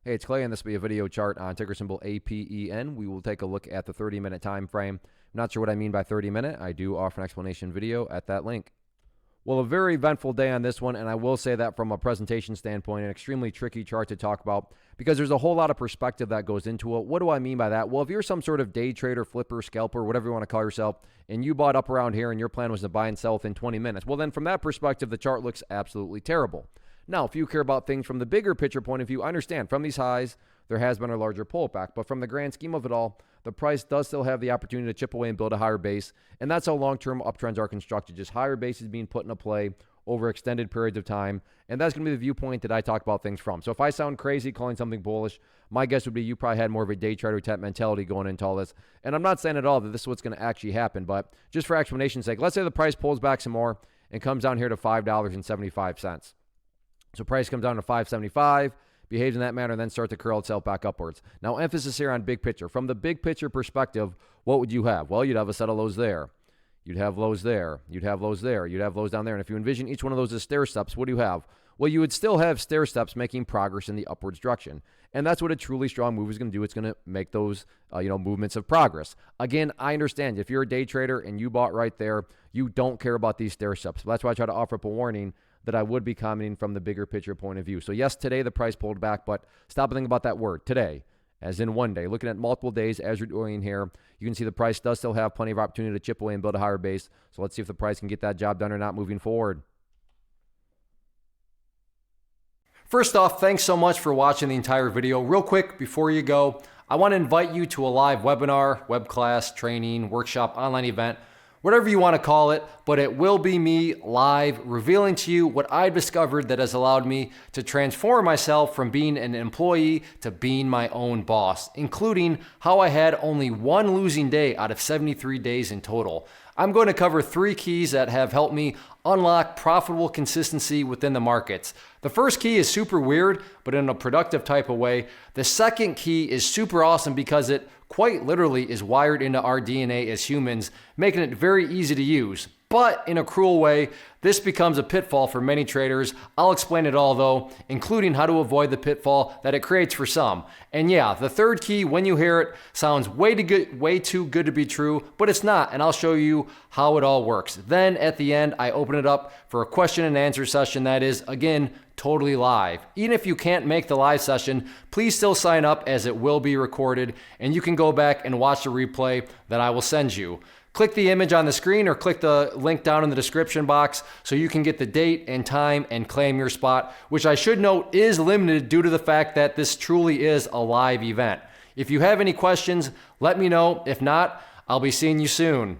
Hey, it's Clay, and this will be a video chart on ticker symbol APEN. We will take a look at the 30-minute time frame. I'm not sure what I mean by 30-minute. I do offer an explanation video at that link. Well, a very eventful day on this one, and I will say that from a presentation standpoint, an extremely tricky chart to talk about because there's a whole lot of perspective that goes into it. What do I mean by that? Well, if you're some sort of day trader, flipper, scalper, whatever you want to call yourself, and you bought up around here and your plan was to buy and sell within 20 minutes, well, then from that perspective, the chart looks absolutely terrible. Now, if you care about things from the bigger picture point of view, I understand from these highs, there has been a larger pullback. But from the grand scheme of it all, the price does still have the opportunity to chip away and build a higher base. And that's how long-term uptrends are constructed. Just higher bases being put into play over extended periods of time. And that's going to be the viewpoint that I talk about things from. So if I sound crazy calling something bullish, my guess would be you probably had more of a day trader type mentality going into all this. And I'm not saying at all that this is what's going to actually happen. But just for explanation's sake, let's say the price pulls back some more and comes down here to $5.75. So price comes down to $5.75, behaves in that manner, and then starts to curl itself back upwards. Now, emphasis here on big picture. From the big picture perspective, what would you have? Well, you'd have a set of lows there. You'd have lows there. You'd have lows there. You'd have lows down there. And if you envision each one of those as stair steps, what do you have? Well, you would still have stair steps making progress in the upwards direction. And that's what a truly strong move is going to do. It's going to make those movements of progress. Again, I understand if you're a day trader and you bought right there, you don't care about these stair steps. That's why I try to offer up a warning that I would be commenting from the bigger picture point of view. So yes, today the price pulled back, but stop and think about that word, today, as in one day. Looking at multiple days as you're doing here, you can see the price does still have plenty of opportunity to chip away and build a higher base. So let's see if the price can get that job done or not moving forward. First off, thanks so much for watching the entire video. Real quick, before you go, I want to invite you to a live webinar, web class, training, workshop, online event, whatever you want to call it, but it will be me live revealing to you what I discovered that has allowed me to transform myself from being an employee to being my own boss, including how I had only one losing day out of 73 days in total. I'm going to cover 3 keys that have helped me unlock profitable consistency within the markets. The first key is super weird, but in a productive type of way. The second key is super awesome because it quite literally is wired into our DNA as humans, making it very easy to use. But in a cruel way, this becomes a pitfall for many traders. I'll explain it all though, including how to avoid the pitfall that it creates for some. And yeah, the third key, when you hear it, sounds way too good to be true, but it's not, and I'll show you how it all works. Then at the end, I open it up for a question and answer session that is, again, totally live. Even if you can't make the live session, please still sign up as it will be recorded, and you can go back and watch the replay that I will send you. Click the image on the screen or click the link down in the description box so you can get the date and time and claim your spot, which I should note is limited due to the fact that this truly is a live event. If you have any questions, let me know. If not, I'll be seeing you soon.